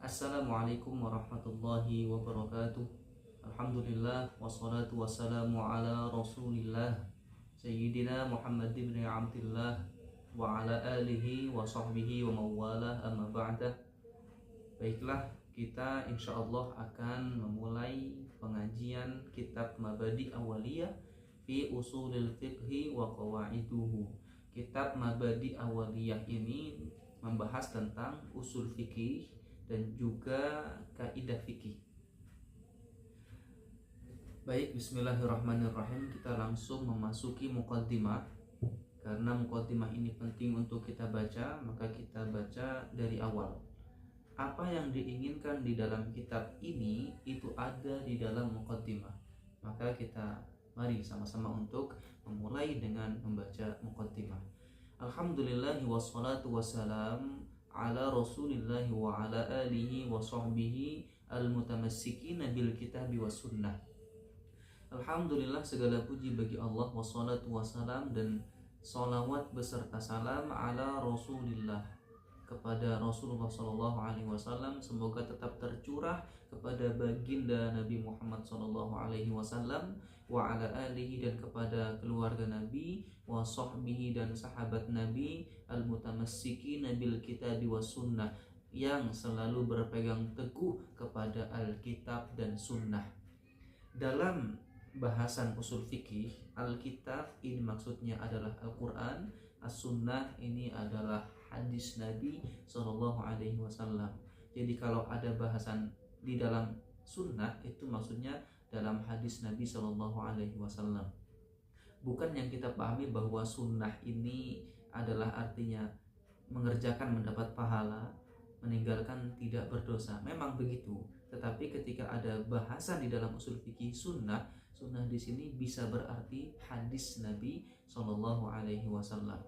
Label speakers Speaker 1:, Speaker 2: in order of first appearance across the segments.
Speaker 1: Assalamualaikum warahmatullahi wabarakatuh. Alhamdulillah wassalatu wassalamu ala Rasulillah Sayyidina Muhammad ibn Abdillah wa ala alihi wa sahbihi wa mawalah amma ba'dah. Baiklah, kita insyaallah akan memulai pengajian kitab Mabadi Awaliyah fi Usulil Fiqhi wa Qawaiduhu. Kitab Mabadi Awaliyah ini membahas tentang usul fikih dan juga kaidah fikih. Baik, bismillahirrahmanirrahim. Kita langsung memasuki muqaddimah. Karena muqaddimah ini penting untuk kita baca, maka kita baca dari awal. Apa yang diinginkan di dalam kitab ini itu ada di dalam muqaddimah. Maka kita mari sama-sama untuk memulai dengan membaca muqaddimah. Alhamdulillahi wassalatu wassalam ala Rasulillahi wa ala alihi wa sahbihi al-mutamassikina bil kitabi was sunnah. Alhamdulillah, segala puji bagi Allah, wassalatu wassalam dan salawat beserta salam ala Rasulillah, kepada Rasulullah sallallahu alaihi wasallam. Semoga tetap tercurah kepada baginda Nabi Muhammad sallallahu alaihi wasallam wa ala alihi, dan kepada keluarga Nabi, wa sahbihi dan sahabat Nabi, al-mutamassikin bil kitab was sunnah, yang selalu berpegang teguh kepada Alkitab dan Sunnah. Dalam bahasan usul fikih, Alkitab ini maksudnya adalah Al-Quran, As-Sunnah ini adalah hadis Nabi Sallallahu Alaihi Wasallam. Jadi kalau ada bahasan di dalam Sunnah, itu maksudnya dalam hadis Nabi Sallallahu Alaihi Wasallam. Bukan yang kita pahami bahwa Sunnah ini adalah artinya mengerjakan mendapat pahala, meninggalkan tidak berdosa. Memang begitu. Tetapi ketika ada bahasan di dalam usul fikih Sunnah, Sunnah di sini bisa berarti hadis Nabi Sallallahu Alaihi Wasallam.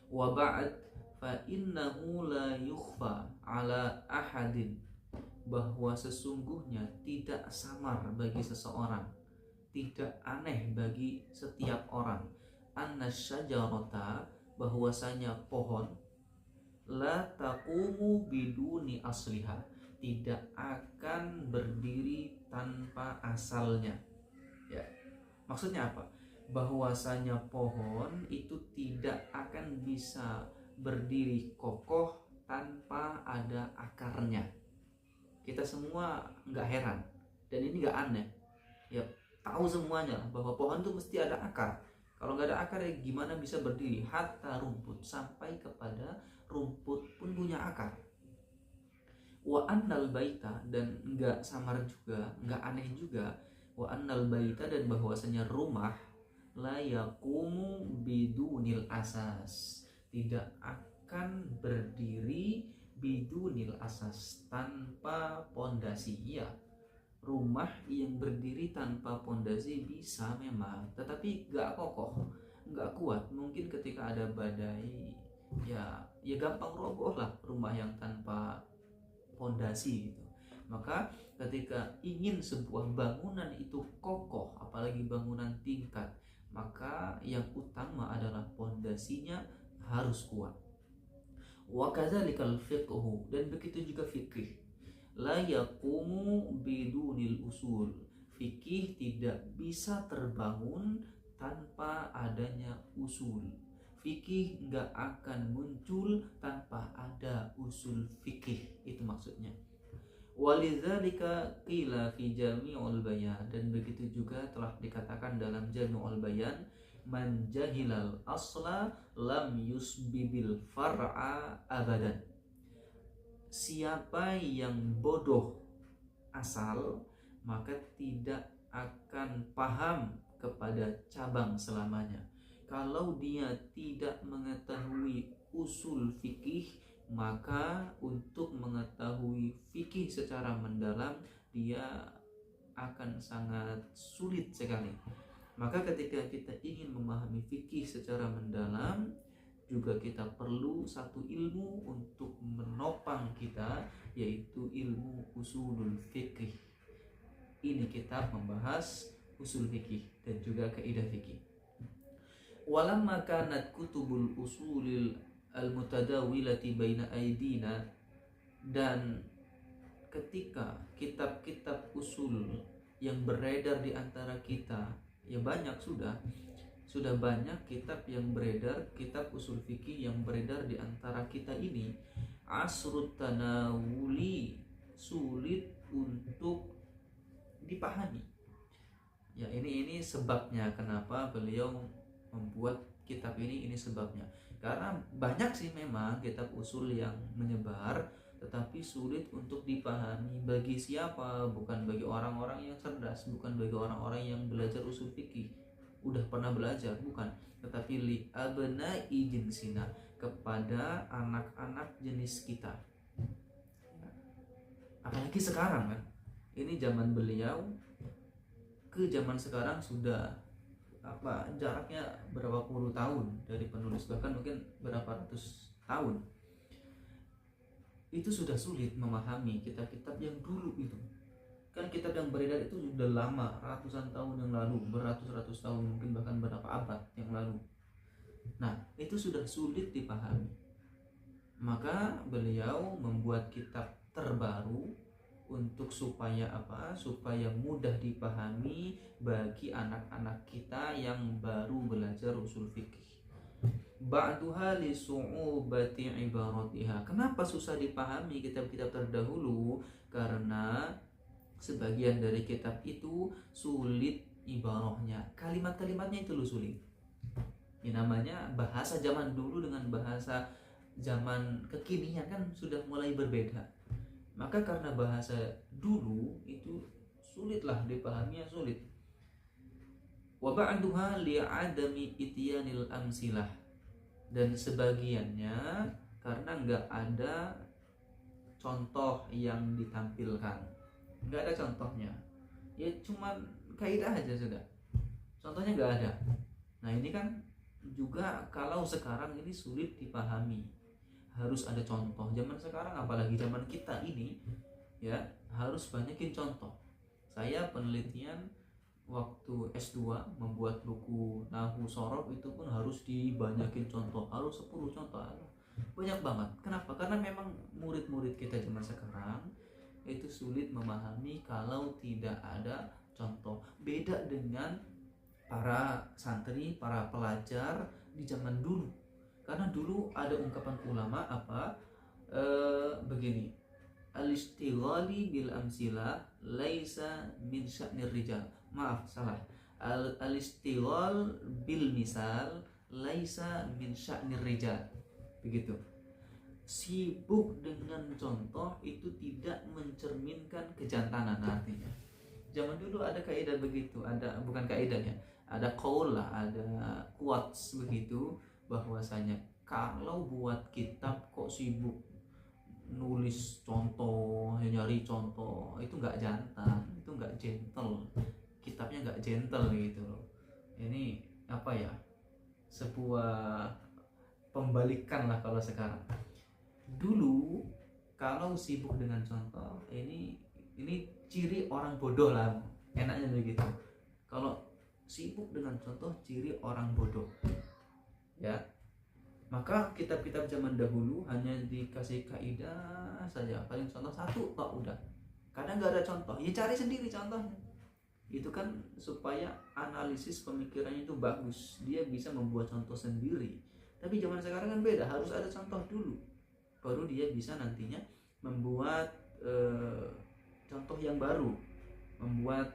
Speaker 1: Wa ba'd fa innahu la yukhfa ala ahadin, bahwa sesungguhnya tidak samar bagi seseorang, tidak aneh bagi setiap orang, anna syajarata, bahwasanya pohon, la taqumu biduni asliha, tidak akan berdiri tanpa asalnya. Ya, maksudnya apa? Bahwasanya pohon itu tidak akan bisa berdiri kokoh tanpa ada akarnya. Kita semua nggak heran, dan ini nggak aneh. Ya, tahu semuanya bahwa pohon itu mesti ada akar. Kalau nggak ada akar, ya gimana bisa berdiri? Hatta rumput, sampai kepada rumput pun punya akar. Wa annal baita, dan nggak samar juga, nggak aneh juga. Wa annal baita, dan bahwasanya rumah, la yaqumu bidunil asas, tidak akan berdiri bidunil asas, tanpa pondasi. Ya, rumah yang berdiri tanpa pondasi bisa memang, tetapi gak kokoh, gak kuat. Mungkin ketika ada badai, ya gampang roboh lah rumah yang tanpa pondasi gitu. Maka ketika ingin sebuah bangunan itu kokoh, apalagi bangunan tingkat, maka yang utama adalah pondasinya harus kuat. Wa kadzalikal fiqhu, dan begitu juga fikih, la yaqumu bidunil usul, fikih tidak bisa terbangun tanpa adanya usul. Fikih nggak akan muncul tanpa ada usul fikih, itu maksudnya. Walidzalika qila fi Jami'ul Bayan, dan begitu juga telah dikatakan dalam Jami'ul Bayan, man jahilal asla lam yusbibil far'a abadan. Siapa yang bodoh asal, maka tidak akan paham kepada cabang selamanya. Kalau dia tidak mengetahui usul fikih, maka untuk mengetahui fikih secara mendalam dia akan sangat sulit sekali. Maka ketika kita ingin memahami fikih secara mendalam, juga kita perlu satu ilmu untuk menopang kita, yaitu ilmu usulul fikih. Ini kitab membahas usul fikih dan juga kaidah fikih. Walamma kanat kutubul usulil al-mutadawilati baina aidina, dan ketika kitab-kitab usul yang beredar di antara kita, ya banyak sudah banyak kitab yang beredar, kitab usul fikih yang beredar di antara kita ini, asrut tanawuli, sulit untuk dipahami. Ya, ini sebabnya kenapa beliau membuat kitab ini sebabnya. Karena banyak sih memang kitab usul yang menyebar, tetapi sulit untuk dipahami. Bagi siapa? Bukan bagi orang-orang yang cerdas, bukan bagi orang-orang yang belajar usul fikih, udah pernah belajar, bukan. Tetapi li abnai jinsina, kepada anak-anak jenis kita. Apalagi sekarang kan, ini zaman beliau ke zaman sekarang sudah jaraknya berapa puluh tahun dari penulis, bahkan mungkin berapa ratus tahun. Itu sudah sulit memahami kitab-kitab yang dulu itu. Kan kitab yang beredar itu sudah lama, ratusan tahun yang lalu, beratus-ratus tahun, mungkin bahkan berapa abad yang lalu. Nah, itu sudah sulit dipahami. Maka beliau membuat kitab terbaru untuk supaya supaya mudah dipahami bagi anak-anak kita yang baru belajar usul fikih. Ba'duha li su'ubati ibaratiha. Kenapa susah dipahami kitab-kitab terdahulu? Karena sebagian dari kitab itu sulit ibarahnya, kalimat-kalimatnya itu sulit. Ya, namanya bahasa zaman dulu dengan bahasa zaman kekinian kan sudah mulai berbeda. Maka karena bahasa dulu itu sulitlah dipahaminya, sulit. Wa ba'duha li'adami ityanil amsilah, dan sebagiannya karena nggak ada contoh yang ditampilkan, nggak ada contohnya, ya cuman kaidah aja sudah, contohnya nggak ada. Nah ini kan juga kalau sekarang ini sulit dipahami, harus ada contoh. Zaman sekarang apalagi zaman kita ini ya harus banyakin contoh. Saya penelitian waktu S2 membuat buku Nahwu Shorof itu pun harus dibanyakin contoh, harus 10 contoh, banyak banget. Kenapa? Karena memang murid-murid kita zaman sekarang itu sulit memahami kalau tidak ada contoh. Beda dengan para santri, para pelajar di zaman dulu. Karena dulu ada ungkapan ulama begini, al-istighali bil amsila laisa min sya'nir rijal. Maaf, salah. Al-istighal bil misal laisa min sya'nir rijal. Begitu. Sibuk dengan contoh itu tidak mencerminkan kejantanan, artinya. Zaman dulu ada kaidah begitu, bukan kaidahnya, ada qaul lah, ada quotes begitu, bahwasanya kalau buat kitab kok sibuk nulis contoh, nyari contoh, itu nggak jantan, itu nggak gentle, kitabnya nggak gentle gitu loh. Ini sebuah pembalikan lah kalau sekarang. Dulu kalau sibuk dengan contoh, ini ciri orang bodoh lah, enaknya begitu. Kalau sibuk dengan contoh, ciri orang bodoh. Ya, maka kitab-kitab zaman dahulu hanya dikasih kaidah saja, paling contoh satu tok udah. Kadang nggak ada contoh, ya cari sendiri contohnya. Itu kan supaya analisis pemikirannya itu bagus, dia bisa membuat contoh sendiri. Tapi zaman sekarang kan beda, harus ada contoh dulu, baru dia bisa nantinya membuat contoh yang baru, membuat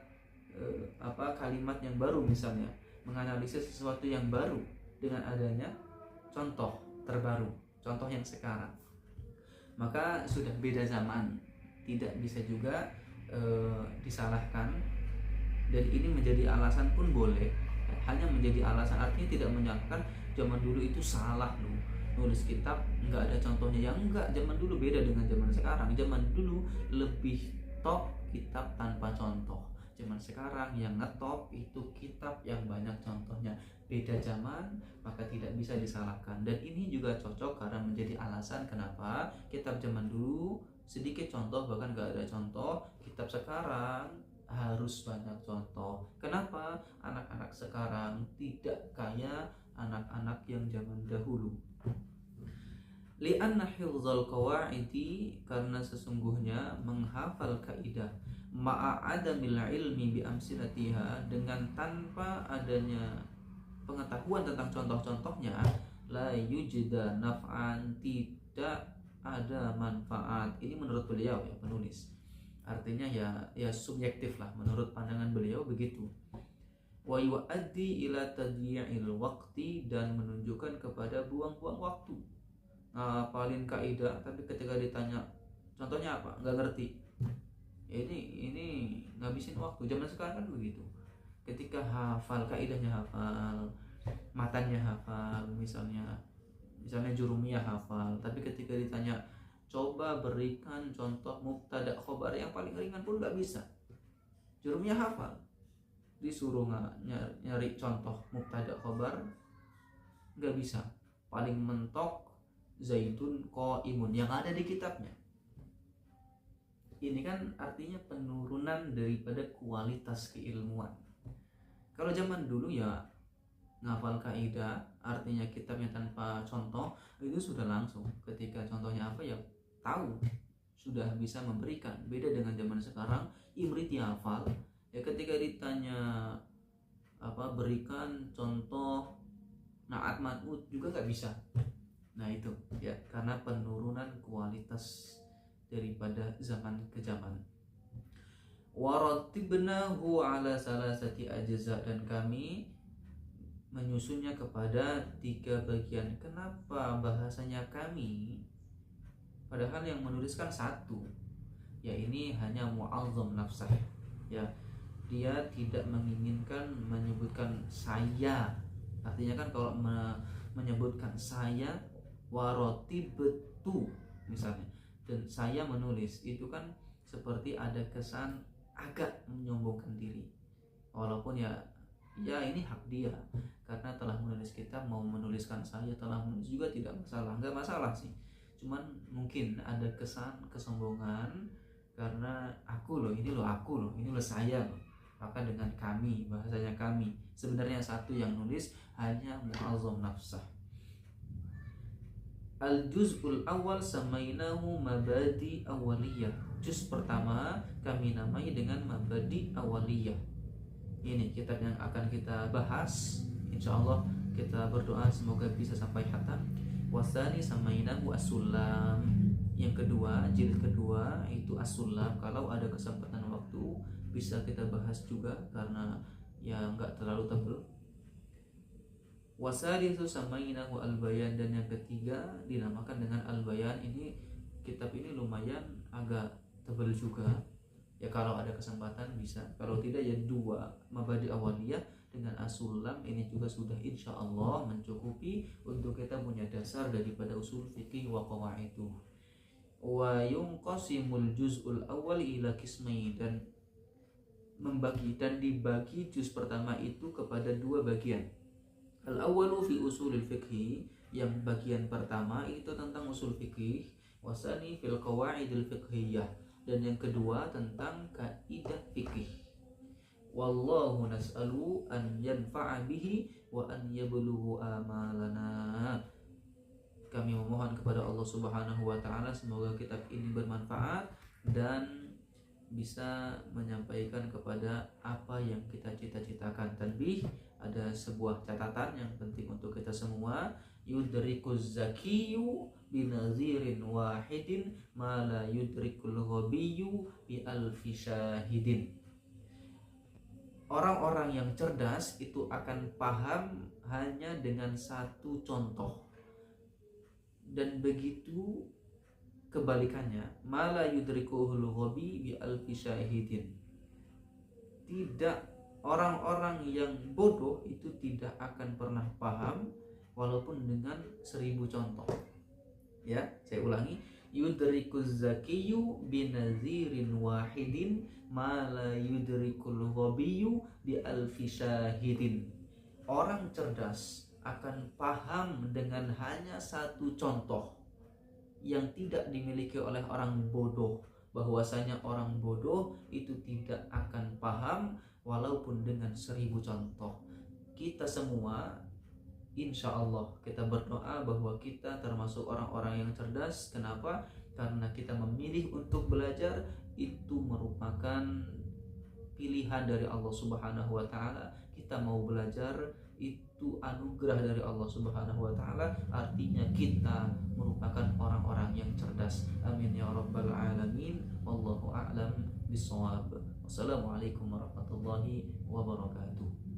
Speaker 1: kalimat yang baru, misalnya menganalisis sesuatu yang baru dengan adanya contoh terbaru, contoh yang sekarang. Maka sudah beda zaman, tidak bisa juga disalahkan, dan ini menjadi alasan pun boleh, hanya menjadi alasan, artinya tidak menyalahkan zaman dulu itu salah loh nulis kitab nggak ada contohnya. Yang enggak, zaman dulu beda dengan zaman sekarang. Zaman dulu lebih top kitab tanpa contoh, zaman sekarang yang ngetop itu kitab yang banyak contohnya. Beda zaman, maka tidak bisa disalahkan. Dan ini juga cocok karena menjadi alasan kenapa kitab zaman dulu sedikit contoh, bahkan gak ada contoh. Kitab sekarang harus banyak contoh. Kenapa? Anak-anak sekarang tidak kayak anak-anak yang zaman dahulu. Li'anna hifdzal qawaidi, karena sesungguhnya menghafal kaidah ma'a adamil ilmi bi amsilatiha, dengan tanpa adanya pengetahuan tentang contoh-contohnya, la yujda naf'an, tidak ada manfaat. Ini menurut beliau ya, penulis. Artinya ya subjektif lah, menurut pandangan beliau begitu. Wa yu'addi ila tadyi'il waqti, dan menunjukkan kepada buang-buang waktu. Ngapalin kaidah tapi ketika ditanya contohnya apa nggak ngerti, ya ini ngabisin waktu. Zaman sekarang kan begitu, ketika hafal kaidahnya hafal, matanya hafal, misalnya jurumiyah hafal, tapi ketika ditanya coba berikan contoh mubtada khobar yang paling ringan pun nggak bisa. Jurumiyah hafal, disuruh nyari contoh mubtada khobar nggak bisa. Paling mentok Zaidun qaimun yang ada di kitabnya. Ini kan artinya penurunan daripada kualitas keilmuan. Kalau zaman dulu ya ngafal kaidah, artinya kitabnya tanpa contoh, itu sudah langsung. Ketika contohnya apa ya tahu, sudah bisa memberikan. Beda dengan zaman sekarang, imriti hafal, ya ketika ditanya apa berikan contoh naat man'ut juga nggak bisa. Nah itu ya, karena penurunan kualitas daripada zaman ke zaman. Waratibnahu ala salasati ajza, dan kami menyusunnya kepada 3 bagian. Kenapa bahasanya kami, padahal yang menuliskan satu? Ya ini hanya mu'azzam nafsah. Ya, dia tidak menginginkan menyebutkan saya. Artinya kan kalau menyebutkan saya warotibtu misalnya, dan saya menulis, itu kan seperti ada kesan agak menyombongkan diri. Walaupun ya ini hak dia, karena telah menulis kitab, mau menuliskan saya telah menulis juga tidak masalah, nggak masalah sih. Cuman mungkin ada kesan kesombongan, karena aku loh, ini loh saya loh. Maka dengan kami, bahasanya kami, sebenarnya satu yang nulis, hanya mu'azzam nafsah. Al-juz'ul awal samainahu mabadi awaliyah. Juz pertama kami namai dengan mabadi awaliyah. Ini kitab yang akan kita bahas. Insyaallah kita berdoa semoga bisa sampai khatam. Wasani samainahu as-sulam. Yang kedua, jilid kedua itu as-sulam. Kalau ada kesempatan waktu bisa kita bahas juga, karena ya nggak terlalu tebal. Wasalisu samainahu al-bayan, dan yang ketiga dinamakan dengan al-bayan. Ini kitab ini lumayan agak tebal juga. Ya kalau ada kesempatan bisa, kalau tidak ya 2 mabadi awaliyah dengan as-sulam ini juga sudah insyaallah mencukupi untuk kita punya dasar daripada usul fikih wa qawaidu. Wa yunqasimul juz'ul awal ila qismain, dan membagi dan dibagi juz pertama itu kepada 2 bagian. Al-awwalu fi usulil fiqhi, yang bagian pertama itu tentang usul fikih. Wasani fil qawaidil fiqhiyah, dan yang kedua tentang kaidah fikih. Wallahu nas'alu an yanfa'a bihi wa an yablughu amalana. Kami memohon kepada Allah Subhanahu wa taala semoga kitab ini bermanfaat dan bisa menyampaikan kepada apa yang kita cita-citakan. Tanbih, ada sebuah catatan yang penting untuk kita semua. Yudrikuz zakiyyu binazirin wahidin ma la yudrikul ghabiyyu bi alfi syahidin. Orang-orang yang cerdas itu akan paham hanya dengan satu contoh, dan begitu kebalikannya, mala yudrikuhul ghabi bi alfi syahidin. Tidak, orang-orang yang bodoh itu tidak akan pernah paham walaupun dengan 1000 contoh. Ya, saya ulangi, yudrikuz zakiyyu binazirin wahidin mala yudrikul ghabiyyu bi alfi syahidin. Orang cerdas akan paham dengan hanya satu contoh yang tidak dimiliki oleh orang bodoh. Bahwasanya orang bodoh itu tidak akan paham walaupun dengan 1000 contoh. Kita semua insya Allah kita berdoa bahwa kita termasuk orang-orang yang cerdas. Kenapa? Karena kita memilih untuk belajar, itu merupakan pilihan dari Allah Subhanahu wa taala. Kita mau belajar itu anugerah dari Allah Subhanahu wa taala, artinya kita merupakan orang-orang yang cerdas. Amin ya rabbal alamin. Wallahu a'lam bissawab. Wassalamualaikum warahmatullahi wabarakatuh.